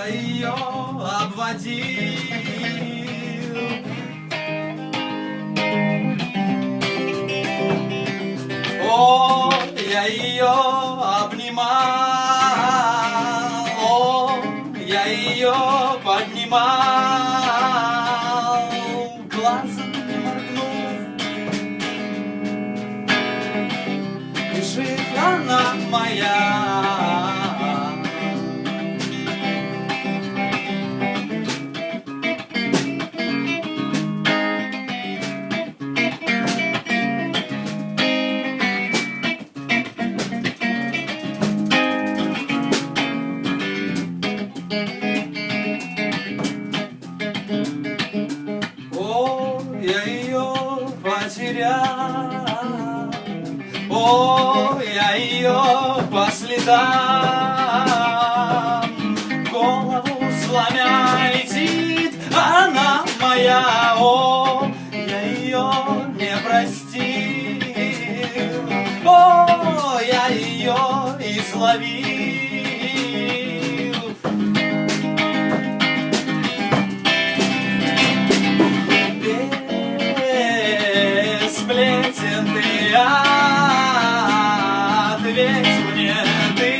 ее обводил. О, я ее обнимал, о, я ее поднимал, глазом не моргнув. Лежит она моя. О, я ее потерял, о, я ее по следам, голову сломя летит она моя. О, я ее не простил, о, я ее изловил. Сплетен ты, ответь мне ты,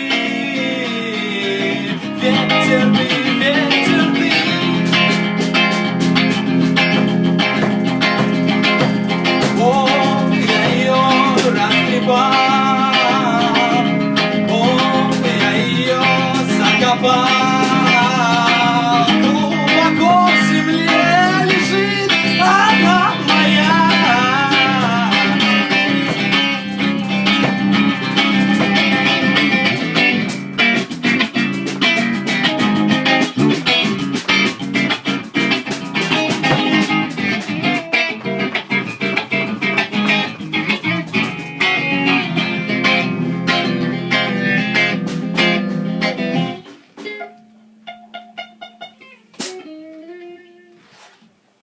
ветер ты, ветер ты. О, я ее растрепал, о, я ее закопал.